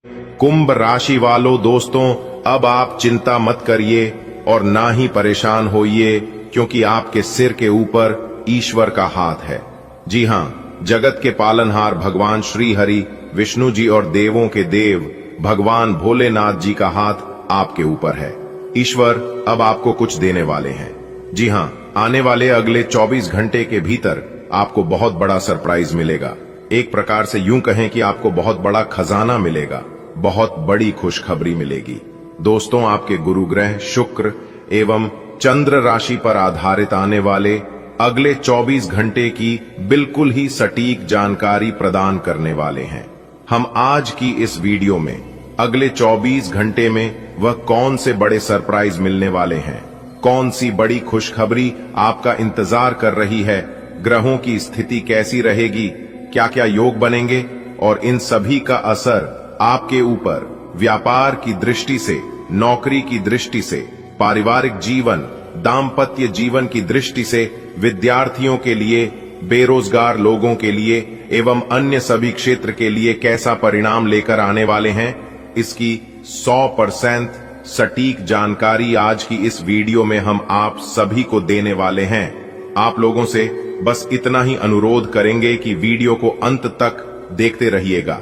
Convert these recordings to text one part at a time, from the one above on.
कुंभ राशि वालों दोस्तों, अब आप चिंता मत करिए और ना ही परेशान होइए, क्योंकि आपके सिर के ऊपर ईश्वर का हाथ है। जी हाँ, जगत के पालनहार भगवान श्री हरि विष्णु जी और देवों के देव भगवान भोलेनाथ जी का हाथ आपके ऊपर है। ईश्वर अब आपको कुछ देने वाले हैं। जी हाँ, आने वाले अगले 24 घंटे के भीतर आपको बहुत बड़ा सरप्राइज मिलेगा। एक प्रकार से यूं कहें कि आपको बहुत बड़ा खजाना मिलेगा, बहुत बड़ी खुशखबरी मिलेगी। दोस्तों, आपके गुरु ग्रह शुक्र एवं चंद्र राशि पर आधारित आने वाले अगले 24 घंटे की बिल्कुल ही सटीक जानकारी प्रदान करने वाले हैं। हम आज की इस वीडियो में अगले 24 घंटे में वह कौन से बड़े सरप्राइज मिलने वाले हैं, कौन सी बड़ी खुशखबरी आपका इंतजार कर रही है, ग्रहों की स्थिति कैसी रहेगी, क्या क्या योग बनेंगे और इन सभी का असर आपके ऊपर व्यापार की दृष्टि से, नौकरी की दृष्टि से, पारिवारिक जीवन, दाम्पत्य जीवन की दृष्टि से, विद्यार्थियों के लिए, बेरोजगार लोगों के लिए एवं अन्य सभी क्षेत्र के लिए कैसा परिणाम लेकर आने वाले हैं, इसकी 100% सटीक जानकारी आज की इस वीडियो में हम आप सभी को देने वाले हैं। आप लोगों से बस इतना ही अनुरोध करेंगे कि वीडियो को अंत तक देखते रहिएगा।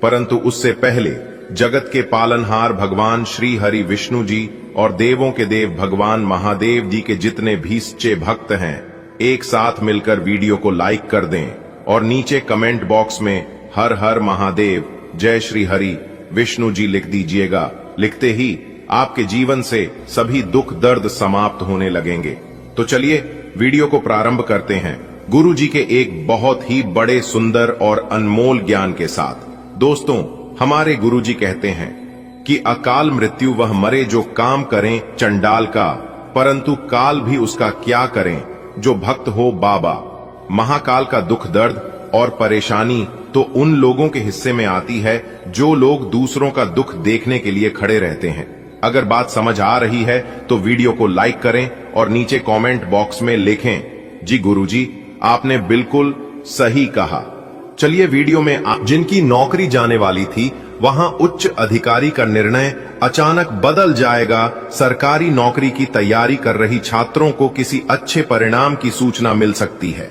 परंतु उससे पहले जगत के पालनहार भगवान श्री हरि विष्णु जी और देवों के देव भगवान महादेव जी के जितने भी सच्चे भक्त हैं, एक साथ मिलकर वीडियो को लाइक कर दें और नीचे कमेंट बॉक्स में हर हर महादेव, जय श्री हरि विष्णु जी लिख दीजिएगा। लिखते ही आपके जीवन से सभी दुख दर्द समाप्त होने लगेंगे। तो चलिए वीडियो को प्रारंभ करते हैं गुरु जी के एक बहुत ही बड़े, सुंदर और अनमोल ज्ञान के साथ। दोस्तों, हमारे गुरु जी कहते हैं कि अकाल मृत्यु वह मरे जो काम करें चंडाल का, परंतु काल भी उसका क्या करें जो भक्त हो बाबा। महाकाल का दुख दर्द और परेशानी तो उन लोगों के हिस्से में आती है जो लोग दूसरों का दुख देखने के लिए खड़े रहते हैं। अगर बात समझ आ रही है तो वीडियो को लाइक करें और नीचे कमेंट बॉक्स में लिखें, जी गुरुजी आपने बिल्कुल सही कहा। चलिए वीडियो में जिनकी नौकरी जाने वाली थी वहां उच्च अधिकारी का निर्णय अचानक बदल जाएगा। सरकारी नौकरी की तैयारी कर रही छात्रों को किसी अच्छे परिणाम की सूचना मिल सकती है।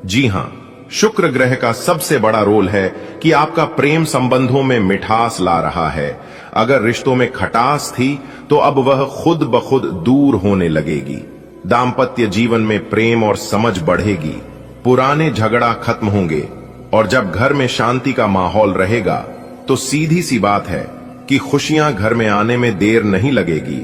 जी हां, शुक्र ग्रह का सबसे बड़ा रोल है कि आपका प्रेम संबंधों में मिठास ला रहा है। अगर रिश्तों में खटास थी तो अब वह खुद ब खुद दूर होने लगेगी। दाम्पत्य जीवन में प्रेम और समझ बढ़ेगी, पुराने झगड़ा खत्म होंगे और जब घर में शांति का माहौल रहेगा तो सीधी सी बात है कि खुशियां घर में आने में देर नहीं लगेगी।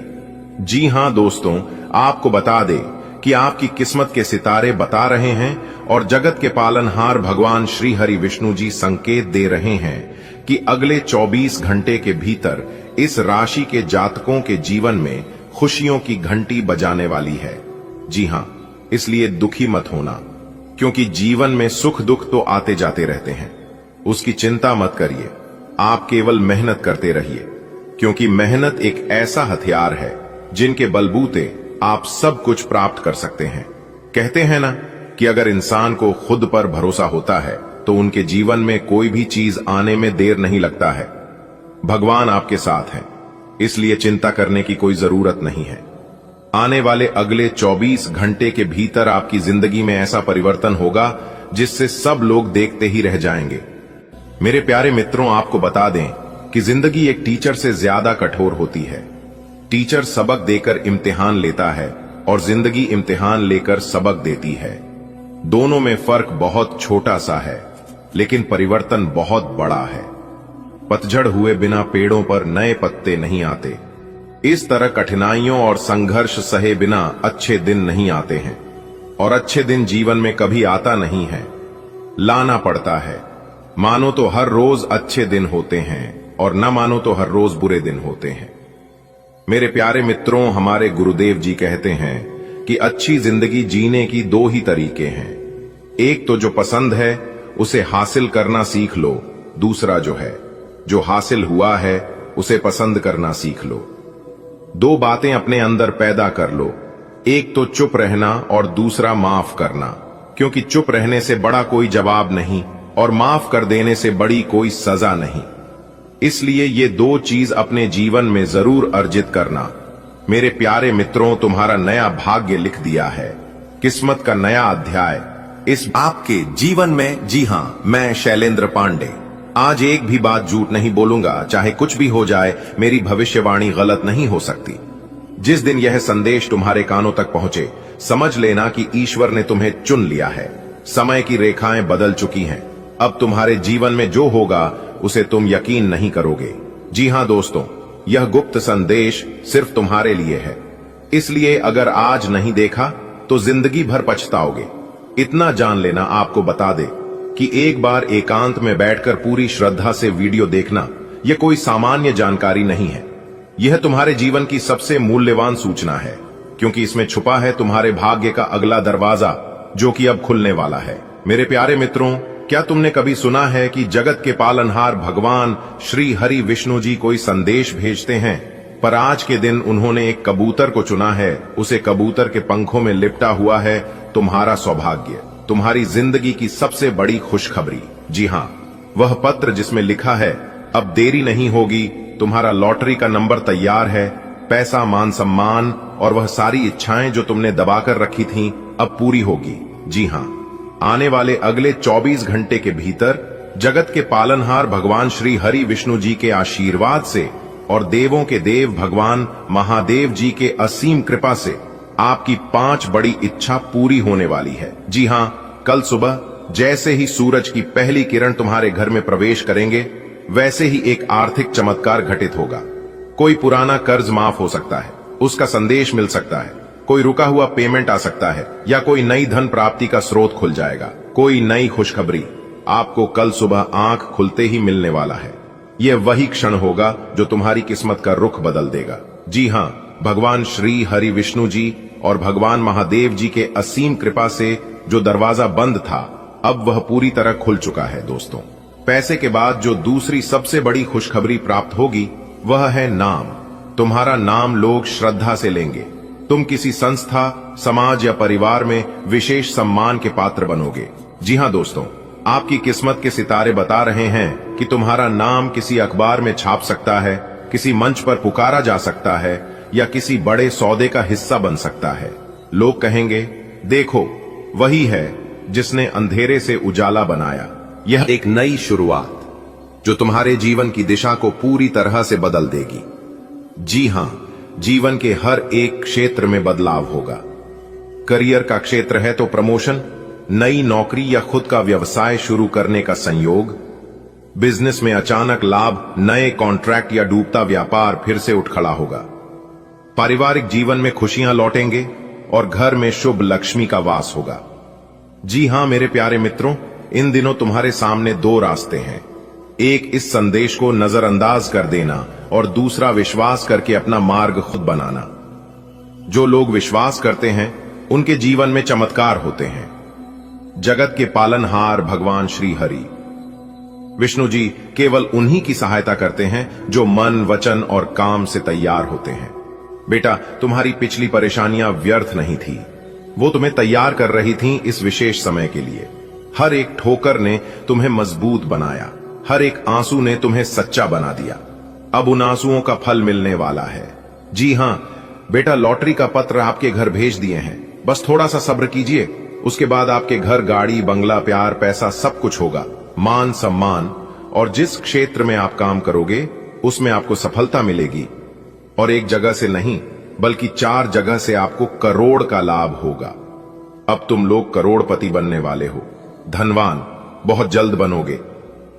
जी हां दोस्तों, आपको बता दे कि आपकी किस्मत के सितारे बता रहे हैं और जगत के पालनहार भगवान श्री हरि विष्णु जी संकेत दे रहे हैं कि अगले 24 घंटे के भीतर इस राशि के जातकों के जीवन में खुशियों की घंटी बजाने वाली है। जी हां, इसलिए दुखी मत होना, क्योंकि जीवन में सुख दुख तो आते जाते रहते हैं। उसकी चिंता मत करिए, आप केवल मेहनत करते रहिए, क्योंकि मेहनत एक ऐसा हथियार है जिनके बलबूते आप सब कुछ प्राप्त कर सकते हैं। कहते हैं ना कि अगर इंसान को खुद पर भरोसा होता है तो उनके जीवन में कोई भी चीज आने में देर नहीं लगता है। भगवान आपके साथ हैं, इसलिए चिंता करने की कोई जरूरत नहीं है। आने वाले अगले 24 घंटे के भीतर आपकी जिंदगी में ऐसा परिवर्तन होगा जिससे सब लोग देखते ही रह जाएंगे। मेरे प्यारे मित्रों, आपको बता दें कि जिंदगी एक टीचर से ज्यादा कठोर होती है। टीचर सबक देकर इम्तिहान लेता है और जिंदगी इम्तिहान लेकर सबक देती है। दोनों में फर्क बहुत छोटा सा है, लेकिन परिवर्तन बहुत बड़ा है। पतझड़ हुए बिना पेड़ों पर नए पत्ते नहीं आते। इस तरह कठिनाइयों और संघर्ष सहे बिना अच्छे दिन नहीं आते हैं, और अच्छे दिन जीवन में कभी आता नहीं है, लाना पड़ता है। मानो तो हर रोज अच्छे दिन होते हैं और न मानो तो हर रोज बुरे दिन होते हैं। मेरे प्यारे मित्रों, हमारे गुरुदेव जी कहते हैं कि अच्छी जिंदगी जीने की दो ही तरीके हैं। एक तो जो पसंद है उसे हासिल करना सीख लो, दूसरा जो है जो हासिल हुआ है उसे पसंद करना सीख लो। दो बातें अपने अंदर पैदा कर लो, एक तो चुप रहना और दूसरा माफ करना, क्योंकि चुप रहने से बड़ा कोई जवाब नहीं और माफ कर देने से बड़ी कोई सजा नहीं। इसलिए ये दो चीज अपने जीवन में जरूर अर्जित करना। मेरे प्यारे मित्रों, तुम्हारा नया भाग्य लिख दिया है, किस्मत का नया अध्याय इस आपके जीवन में। जी हां, मैं शैलेंद्र पांडे आज एक भी बात झूठ नहीं बोलूंगा, चाहे कुछ भी हो जाए। मेरी भविष्यवाणी गलत नहीं हो सकती। जिस दिन यह संदेश तुम्हारे कानों तक पहुंचे, समझ लेना कि ईश्वर ने तुम्हें चुन लिया है। समय की रेखाएं बदल चुकी हैं। अब तुम्हारे जीवन में जो होगा उसे तुम यकीन नहीं करोगे। जी हां दोस्तों, यह गुप्त संदेश सिर्फ तुम्हारे लिए है, इसलिए अगर आज नहीं देखा तो जिंदगी भर पछताओगे। इतना जान लेना, आपको बता दे कि एक बार एकांत में बैठकर पूरी श्रद्धा से वीडियो देखना यह कोई सामान्य जानकारी नहीं है। यह तुम्हारे जीवन की सबसे मूल्यवान सूचना है, क्योंकि इसमें छुपा है तुम्हारे भाग्य का अगला दरवाजा, जो कि अब खुलने वाला है। मेरे प्यारे मित्रों, क्या तुमने कभी सुना है कि जगत के पालनहार भगवान श्री हरि विष्णु जी कोई संदेश भेजते हैं, पर आज के दिन उन्होंने एक कबूतर को चुना है। उसे कबूतर के पंखों में लिपटा हुआ है तुम्हारा सौभाग्य, तुम्हारी जिंदगी की सबसे बड़ी खुशखबरी। जी हां, वह पत्र जिसमें लिखा है, अब देरी नहीं होगी, तुम्हारा लॉटरी का नंबर तैयार है, पैसा, मान सम्मान और वह सारी इच्छाएं जो तुमने दबाकर रखी थीं, अब पूरी होगी। जी हां, आने वाले अगले 24 घंटे के भीतर जगत के पालनहार भगवान श्री हरि विष्णु जी के आशीर्वाद से और देवों के देव भगवान महादेव जी के असीम कृपा से आपकी 5 बड़ी इच्छा पूरी होने वाली है। जी हां, कल सुबह जैसे ही सूरज की पहली किरण तुम्हारे घर में प्रवेश करेंगे, वैसे ही एक आर्थिक चमत्कार घटित होगा। कोई पुराना कर्ज माफ हो सकता है, उसका संदेश मिल सकता है, कोई रुका हुआ पेमेंट आ सकता है, या कोई नई धन प्राप्ति का स्रोत खुल जाएगा। कोई नई खुशखबरी आपको कल सुबह आंख खुलते ही मिलने वाला है। यह वही क्षण होगा जो तुम्हारी किस्मत का रुख बदल देगा। जी हां, भगवान श्री हरि विष्णु जी और भगवान महादेव जी के असीम कृपा से जो दरवाजा बंद था, अब वह पूरी तरह खुल चुका है। दोस्तों, पैसे के बाद जो दूसरी सबसे बड़ी खुशखबरी प्राप्त होगी, वह है नाम। तुम्हारा नाम लोग श्रद्धा से लेंगे। तुम किसी संस्था, समाज या परिवार में विशेष सम्मान के पात्र बनोगे। जी हां दोस्तों, आपकी किस्मत के सितारे बता रहे हैं कि तुम्हारा नाम किसी अखबार में छाप सकता है, किसी मंच पर पुकारा जा सकता है, या किसी बड़े सौदे का हिस्सा बन सकता है। लोग कहेंगे, देखो वही है जिसने अंधेरे से उजाला बनाया। यह एक नई शुरुआत जो तुम्हारे जीवन की दिशा को पूरी तरह से बदल देगी। जी हां, जीवन के हर एक क्षेत्र में बदलाव होगा। करियर का क्षेत्र है तो प्रमोशन, नई नौकरी या खुद का व्यवसाय शुरू करने का संयोग, बिजनेस में अचानक लाभ, नए कॉन्ट्रैक्ट या डूबता व्यापार फिर से उठ खड़ा होगा। पारिवारिक जीवन में खुशियां लौटेंगे और घर में शुभ लक्ष्मी का वास होगा। जी हां मेरे प्यारे मित्रों, इन दिनों तुम्हारे सामने 2 रास्ते हैं। एक, इस संदेश को नजरअंदाज कर देना, और दूसरा, विश्वास करके अपना मार्ग खुद बनाना। जो लोग विश्वास करते हैं उनके जीवन में चमत्कार होते हैं। जगत के पालनहार भगवान श्री हरि विष्णु जी केवल उन्हीं की सहायता करते हैं जो मन, वचन और काम से तैयार होते हैं। बेटा, तुम्हारी पिछली परेशानियां व्यर्थ नहीं थी, वो तुम्हें तैयार कर रही थीं इस विशेष समय के लिए। हर एक ठोकर ने तुम्हें मजबूत बनाया, हर एक आंसू ने तुम्हें सच्चा बना दिया। अब उन आंसुओं का फल मिलने वाला है। जी हां बेटा, लॉटरी का पत्र आपके घर भेज दिए हैं, बस थोड़ा सा सब्र कीजिए। उसके बाद आपके घर गाड़ी, बंगला, प्यार, पैसा सब कुछ होगा, मान सम्मान, और जिस क्षेत्र में आप काम करोगे उसमें आपको सफलता मिलेगी। और एक जगह से नहीं बल्कि 4 जगह से आपको करोड़ का लाभ होगा। अब तुम लोग करोड़पति बनने वाले हो, धनवान बहुत जल्द बनोगे,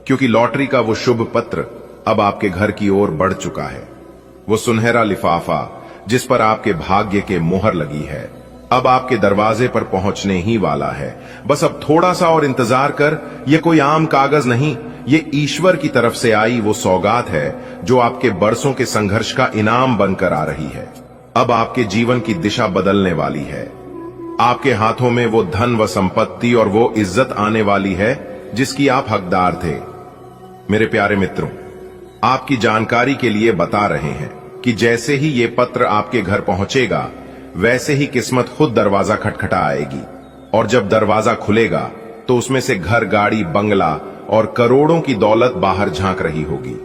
क्योंकि लॉटरी का वो शुभ पत्र अब आपके घर की ओर बढ़ चुका है। वो सुनहरा लिफाफा जिस पर आपके भाग्य के मोहर लगी है, अब आपके दरवाजे पर पहुंचने ही वाला है। बस अब थोड़ा सा और इंतजार कर। यह कोई आम कागज नहीं, ये ईश्वर की तरफ से आई वो सौगात है जो आपके बरसों के संघर्ष का इनाम बनकर आ रही है। अब आपके जीवन की दिशा बदलने वाली है। आपके हाथों में वो धन व संपत्ति और वो इज्जत आने वाली है जिसकी आप हकदार थे। मेरे प्यारे मित्रों, आपकी जानकारी के लिए बता रहे हैं कि जैसे ही ये पत्र आपके घर पहुंचेगा, वैसे ही किस्मत खुद दरवाजा खटखटा आएगी, और जब दरवाजा खुलेगा तो उसमें से घर, गाड़ी, बंगला और करोड़ों की दौलत बाहर झांक रही होगी।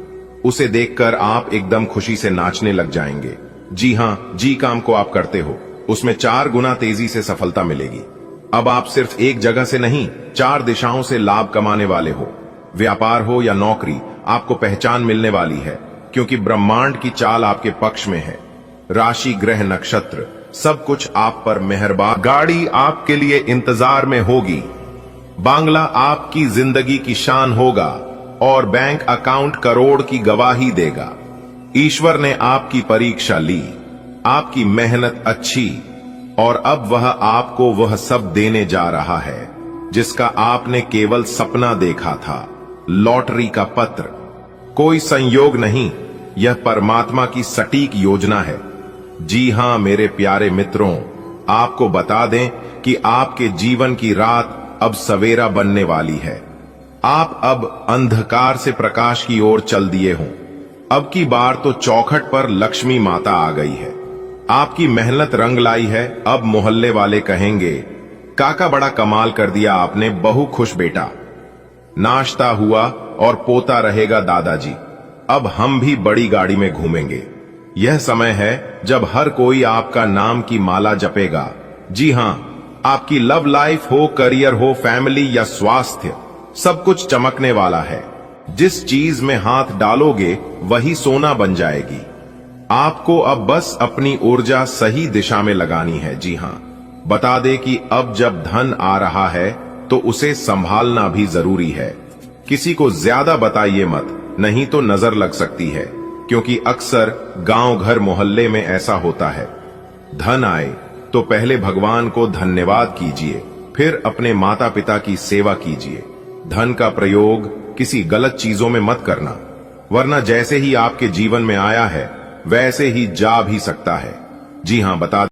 उसे देखकर आप एकदम खुशी से नाचने लग जाएंगे। जी हां, जी काम को आप करते हो, उसमें 4 गुना तेजी से सफलता मिलेगी। अब आप सिर्फ एक जगह से नहीं, 4 दिशाओं से लाभ कमाने वाले हो। व्यापार हो या नौकरी, आपको पहचान मिलने वाली है, क्योंकि ब्रह्मांड की चाल आपके पक्ष में है। राशि, ग्रह, नक्षत्र सब कुछ आप पर मेहरबान। गाड़ी आपके लिए इंतजार में होगी, बांग्ला आपकी जिंदगी की शान होगा और बैंक अकाउंट करोड़ की गवाही देगा। ईश्वर ने आपकी परीक्षा ली, आपकी मेहनत अच्छी, और अब वह आपको वह सब देने जा रहा है जिसका आपने केवल सपना देखा था। लॉटरी का पत्र कोई संयोग नहीं, यह परमात्मा की सटीक योजना है। जी हां मेरे प्यारे मित्रों, आपको बता दें कि आपके जीवन की रात अब सवेरा बनने वाली है। आप अब अंधकार से प्रकाश की ओर चल दिए हों। अब की बार तो चौखट पर लक्ष्मी माता आ गई है। आपकी मेहनत रंग लाई है। अब मोहल्ले वाले कहेंगे, काका बड़ा कमाल कर दिया आपने, बहु खुश बेटा। नाश्ता हुआ और पोता रहेगा दादाजी। अब हम भी बड़ी गाड़ी में घूमेंगे। यह समय है जब हर कोई आपका नाम की माला जपेगा। जी हां, आपकी लव लाइफ हो, करियर हो, फैमिली या स्वास्थ्य, सब कुछ चमकने वाला है। जिस चीज में हाथ डालोगे वही सोना बन जाएगी। आपको अब बस अपनी ऊर्जा सही दिशा में लगानी है। जी हां, बता दे कि अब जब धन आ रहा है तो उसे संभालना भी जरूरी है। किसी को ज्यादा बताइए मत, नहीं तो नजर लग सकती है, क्योंकि अक्सर गांव, घर, मोहल्ले में ऐसा होता है। धन आए तो पहले भगवान को धन्यवाद कीजिए, फिर अपने माता पिता की सेवा कीजिए। धन का प्रयोग किसी गलत चीजों में मत करना, वरना जैसे ही आपके जीवन में आया है वैसे ही जा भी सकता है। जी हां, बता